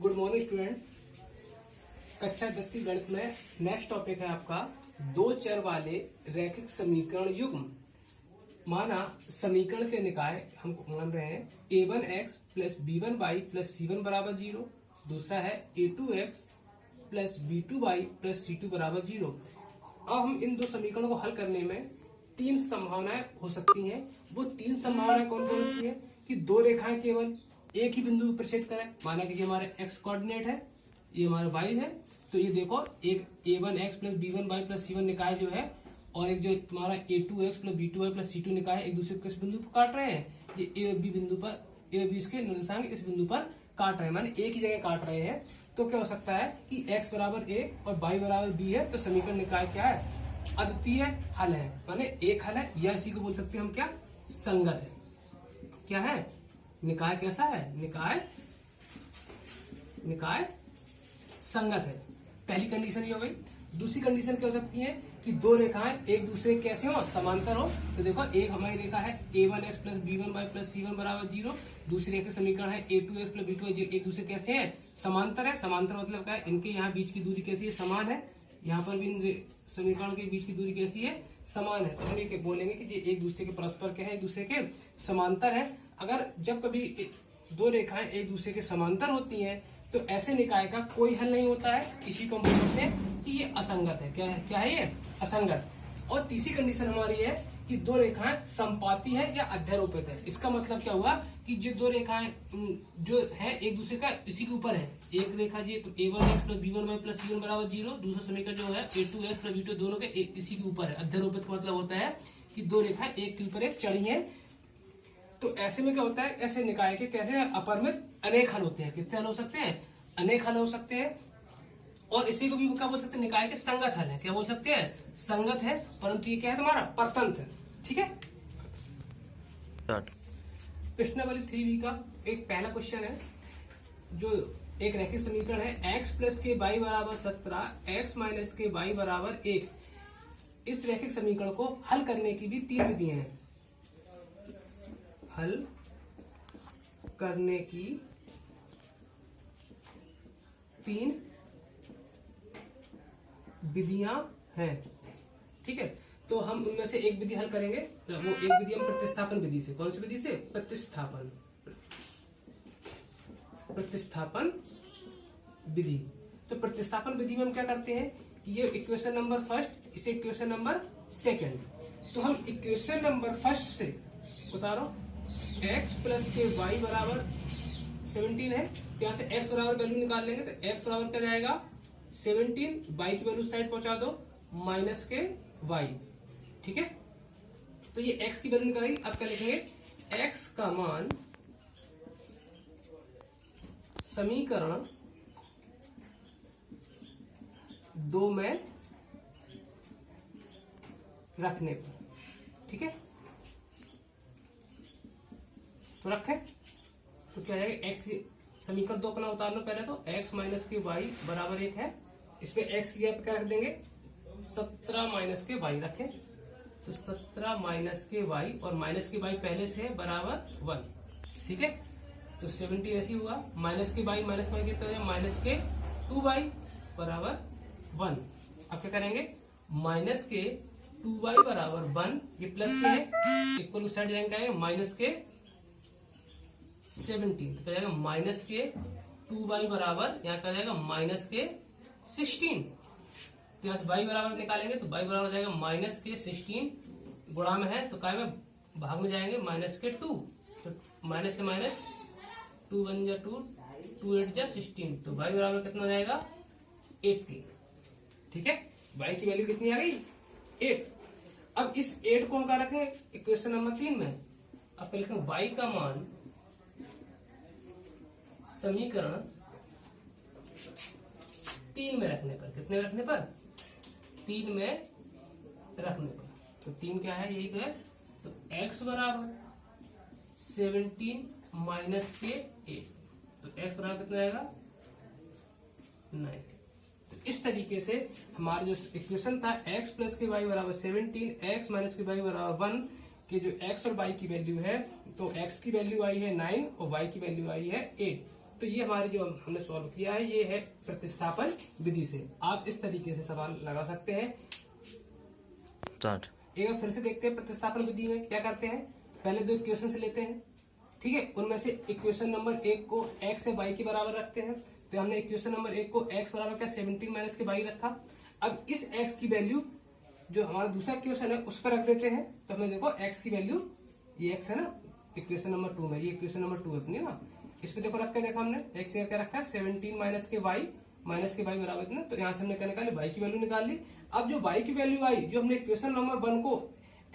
Good morning student. कक्षा 10 की गणित में नेक्स्ट टॉपिक है आपका दो चर वाले रैखिक समीकरण युग्म। माना समीकरण के निकाय हम मान रहे हैं a1x plus b1y plus c1 बराबर 0। दूसरा है a2x plus b2y plus c2 बराबर 0। अब हम इन दो समीकरणों को हल करने में तीन संभावनाएं हो सकती हैं। वो तीन संभावनाएं कौन कौन सी है कि दो रेखाएं केवल एक ही बिंदु पर प्रतिच्छेद करें। माना कि ये हमारे x कोऑर्डिनेट है, ये हमारा y है, तो ये देखो एक a1x plus b1y plus c1 निकाय जो है और एक जो तुम्हारा a2x plus b2y plus c2 निकाय एक दूसरे को किस बिंदु पर काट रहे हैं, ये a और b बिंदु पर, a और b इसके निर्देशांक इस बिंदु पर काट रहे हैं, माने एक ही जगह काट रहे हैं। तो क्या हो सकता है कि x बराबर a और y बराबर b है, तो समीकरण निकाय क्या है, अद्वितीय हल है, माने एक हल है, या इसी को बोल सकते हैं हम क्या, संगत है। क्या है, निकाय कैसा है, निकाय संगत है। पहली कंडीशन ये हो गई। दूसरी कंडीशन क्या हो सकती है कि दो रेखाएं एक दूसरे कैसे हो, समांतर हो। तो देखो एक हमारी रेखा है a1x plus b1y plus c1 बराबर 0। दूसरी रेखा समीकरण है a2x प्लस b2y, एक दूसरे कैसे हैं, समांतर है। समांतर मतलब क्या है, इनके यहाँ बीच की दूरी कैसी है, समान है। यहाँ पर भी इन समीकरण के बीच की दूरी कैसी है, समान है। तो हम ये बोलेंगे कि ये एक दूसरे के परस्पर के हैं, एक दूसरे के समांतर है। अगर जब कभी दो रेखाएं एक दूसरे के समांतर होती हैं तो ऐसे निकाय का कोई हल नहीं होता है, इसी को हम बोल सकते हैं कि ये असंगत है। क्या है ये, असंगत। और तीसरी कंडीशन हमारी है कि दो रेखाएं समपाती है या अध्यारोपित है। इसका मतलब क्या हुआ कि जो दो रेखाएं जो है एक दूसरे का इसी के ऊपर है। एक रेखा जी तो a1x plus b1y plus c1 बराबर 0, दूसरा समीकरण जो है a2x प्लस b2 दोनों के इसी के ऊपर है। अध्यारोपित का मतलब होता है कि दो रेखाएं एक के ऊपर एक चढ़ी है। तो ऐसे में क्या होता है, ऐसे निकाय के कैसे अपरिमित अनेक हल होते हैं। कितने हल हो सकते हैं, अनेक हल हो सकते हैं। और इसी को भी क्या बोल सकते हैं, निकाय के संगत हल है। क्या बोल सकते हैं, संगत है, परंतु ये क्या है तुम्हारा, परतंत्र। ठीक है। प्रश्नावली 3B का एक पहला क्वेश्चन है, जो एक रैखिक समीकरण है x प्लस के y बराबर 17, x माइनस के y बराबर 1। इस रैखिक समीकरण को हल करने की भी तीन विधियां हैं। हल करने की तीन विधियां हैं। ठीक है, तो हम उनमें से एक विधि हल करेंगे। वो एक विधि हम प्रतिस्थापन विधि से, कौन सी विधि से, प्रतिस्थापन विधि। तो प्रतिस्थापन विधि में हम क्या करते हैं कि ये इक्वेशन नंबर फर्स्ट, इसे इक्वेशन नंबर सेकंड। तो हम इक्वेशन नंबर फर्स्ट से उतारो x प्लस के y बराबर 17 है, तो यहाँ से x बराबर वैल्यू निकाल लेंगे। तो x बराबर क्या जाएगा 17, y की वैल्यू साइड पहुंचा दो, माइनस के y। ठीक है, तो ये x की वैल्यू निकालेंगे। अब क्या लिखेंगे, x का मान समीकरण 2 में रखने पर। ठीक है, तो रखें तो क्या जाएगा, x समीकरण 2 अपना उतार लो पहले। तो x माइनस के y बराबर 1 है, इसमें x की जगह क्या रख देंगे, 17 माइनस के y रखें। तो 17 माइनस के y और माइनस के y पहले से है बराबर 1। ठीक है, तो 17 ऐसी हुआ, माइनस के y माइनस y कितना, माइनस के 2y बराबर 1। अब क्या करेंगे, माइनस के 2y बराबर 1, ये प्लस के है, इक्वल साइड जाएंगे, माइनस के 17, तो क्या जाएगा माइनस के 2y बराबर, यहाँ क्या जाएगा माइनस के 16। तो यहाँ से y बराबर निकालेंगे तो y बराबर जाएगा माइनस के 16, गुणा में है तो क्या में भाग में जाएंगे माइनस के 2। तो माइनस से माइनस 2 1 जा 2, 2 8 जा 16, तो y बराबर कितना हो जाएगा 80। ठीक है, y की वैल्यू कितनी आ गई, 8। अब इस 8 को हम क्या रखें इक्वेशन नंबर 3 में। अब क्या लिखेंगे, y का मान समीकरण 3 में रखने पर, कितने में रखने पर, 3 में रखने पर। तो 3 क्या है, यही तो है। तो x बराबर 17 माइनस के 8, तो x बराबर कितना आएगा 9। तो इस तरीके से हमारा जो इक्वेशन था x प्लस के y बराबर 17, x माइनस के y बराबर 1 के जो x और y की वैल्यू है, तो x की वैल्यू आई है 9 और y की वैल्यू आई है 8। तो ये हमारी जो हमने सॉल्व किया है ये है प्रतिस्थापन विधि से। आप इस तरीके से सवाल लगा सकते हैं। एक बार फिर से देखते हैं प्रतिस्थापन विधि में क्या करते हैं। पहले दो इक्वेशन से लेते हैं, ठीक है। उनमें से इक्वेशन नंबर 1 को x से y के बराबर रखते हैं। तो हमने इक्वेशन नंबर 1 को x बराबर क्या 17 माइनस के y रखा। अब इस x की वैल्यू जो हमारा दूसरा इक्वेशन है उस पर रख देते हैं। तो हमें देखो x की वैल्यू ये x है ना, इक्वेशन नंबर 2 में, ये इक्वेशन नंबर 2 है अपनी ना, इस पे देखो रख के देखा हमने x क्या रखा है 17 माइनस के y बराबर इतना। तो यहाँ से हमने क्या निकाली, y की वैल्यू निकाल ली। अब जो y की वैल्यू आई, जो हमने इक्वेशन नंबर 1 को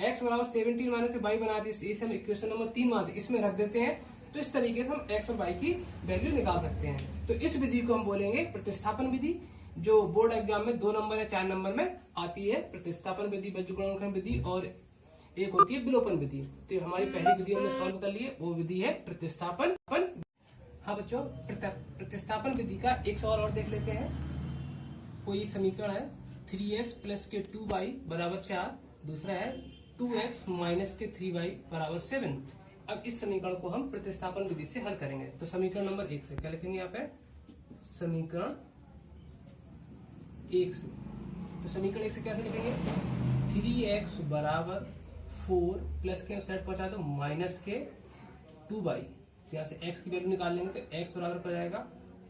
x बराबर 17 माइनस से y बना दी, इसे हम इक्वेशन नंबर 3 बना दी, इसमें रख देते हैं। तो इस तरीके से हम x और y की वैल्यू निकाल सकते हैं। तो इस विधि को हम बोलेंगे प्रतिस्थापन विधि, जो बोर्ड एग्जाम में 2 नंबर या 4 नंबर में आती है। प्रतिस्थापन विधि, बीजगणित विधि और एक होती है विलोपन विधि। तो हमारी पहली विधि हमने सॉल्व कर ली है, वो विधि है प्रतिस्थापन। हाँ बच्चों, प्रतिस्थापन विधि का एक सवाल और देख लेते हैं। कोई एक समीकरण है 3x प्लस के 2y बराबर 4, दूसरा है 2x माइनस के 3y बराबर 7। अब इस समीकरण को हम प्रतिस्थापन विधि से हल करेंगे। तो समीकरण नंबर 1 से क्या लिखेंगे यहाँ पे, समीकरण 1 से। तो समीकरण 1 से कैसे लिखेंगे, 3x बराबर 4 प्लस के सेट पहुंचा दो माइनस के 2y। यहाँ से x की वैल्यू निकाल लेंगे तो x बराबर पड़ जाएगा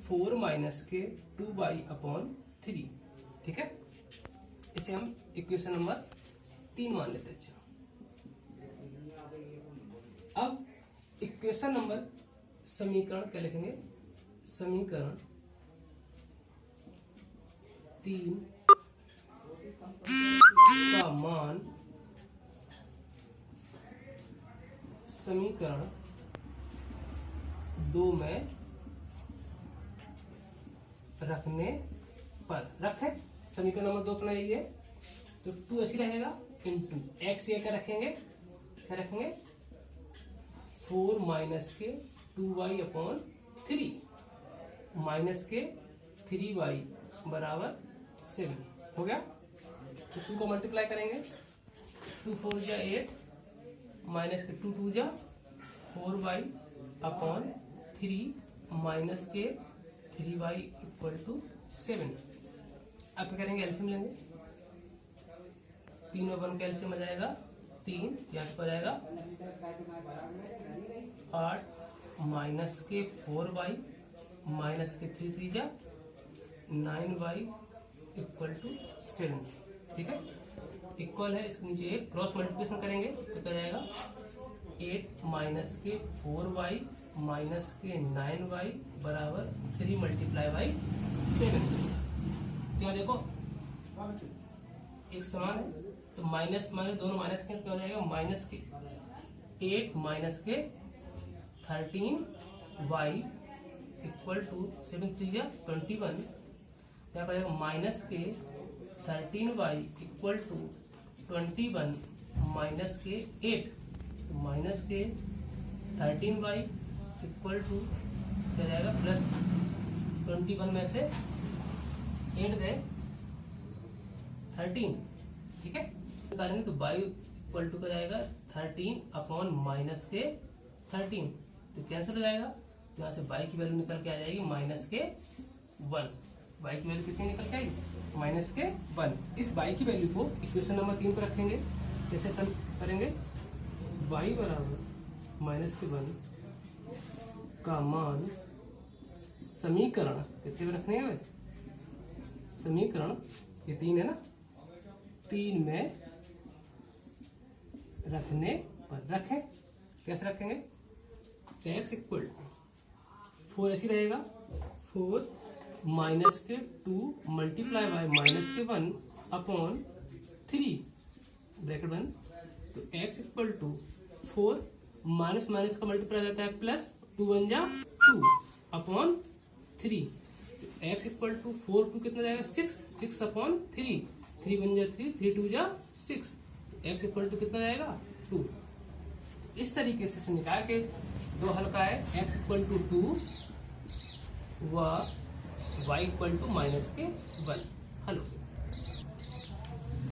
4 माइनस के 2y अपॉन 3, ठीक है। इसे हम इक्वेशन नंबर 3 मान लेते हैं। अब इक्वेशन नंबर, समीकरण क्या लिखेंगे, समीकरण 3 का मान समीकरण 2 में रखने पर, रखें समीकरण नंबर 2 अपना यही है। तो 2 ऐसी रहेगा इंटू x ये क्या रखेंगे, 4 माइनस के 2y अपॉन 3 माइनस के 3y बराबर 7 हो गया। तो 2 को मल्टीप्लाई करेंगे, 2 4 जा 8 माइनस के 2 2 जा 4y अपॉन 3 माइनस के 3y इक्वल टू 7। अब क्या करेंगे, एलसीएम लेंगे। 3 और 1 का एलसीएम आ जाएगा 3, यहाँ पर आ जाएगा 8 माइनस के 4y माइनस के 3 3 जा 9y इक्वल टू 7, ठीक है। इक्वल है, इसके नीचे एक क्रॉस मल्टीप्लिकेशन करेंगे तो क्या जाएगा 8 माइनस के 4y माइनस के 9y बराबर 3 मल्टीप्लाई बाई 7। क्या देखो एक समान है, तो माइनस माइनस दोनों माइनस के क्या हो जाएगा, माइनस के 8 माइनस के 13y इक्वल टू 7 3 जा 21। क्या हो जाएगा माइनस के 13y इक्वल टू 21 माइनस के 8, माइनस के 13y इक्वल टू क्या जाएगा प्लस 21 में से 8 गए 13, ठीक है। निकालेंगे तो y इक्वल टू क्या जाएगा 13 अपॉन माइनस के 13, तो कैंसिल हो जाएगा। तो यहाँ से y की वैल्यू निकल के आ जाएगी माइनस के 1। y की वैल्यू कितनी निकल के आई, माइनस के 1। इस y की वैल्यू को इक्वेशन नंबर 3 पर रखेंगे। कैसे सम करेंगे, y बराबर माइनस के 1 का मान समीकरण कितने में रखने हैं, समीकरण ये 3 है ना, 3 में रखने पर रखें। कैसे रखेंगे, x इक्वल 4 ऐसी रहेगा 4 माइनस के 2 मल्टीप्लाई बाय माइनस के 1 अपॉन 3 ब्रैकेट 1। तो x equal to 4 minus minus का मल्टीप्लाई जाता है प्लस 2 1 जा 2 अपॉन 3। तो x इक्वल टू 4 2 कितना जाएगा 6 अपॉन 3 3 1 जा 3 3 2 जा 6। तो x इक्वल टू कितना जाएगा 2। इस तरीके से निकाल के दो हल का है, x इक्वल टू 2 व y इक्वल टू माइनस के 1 हल।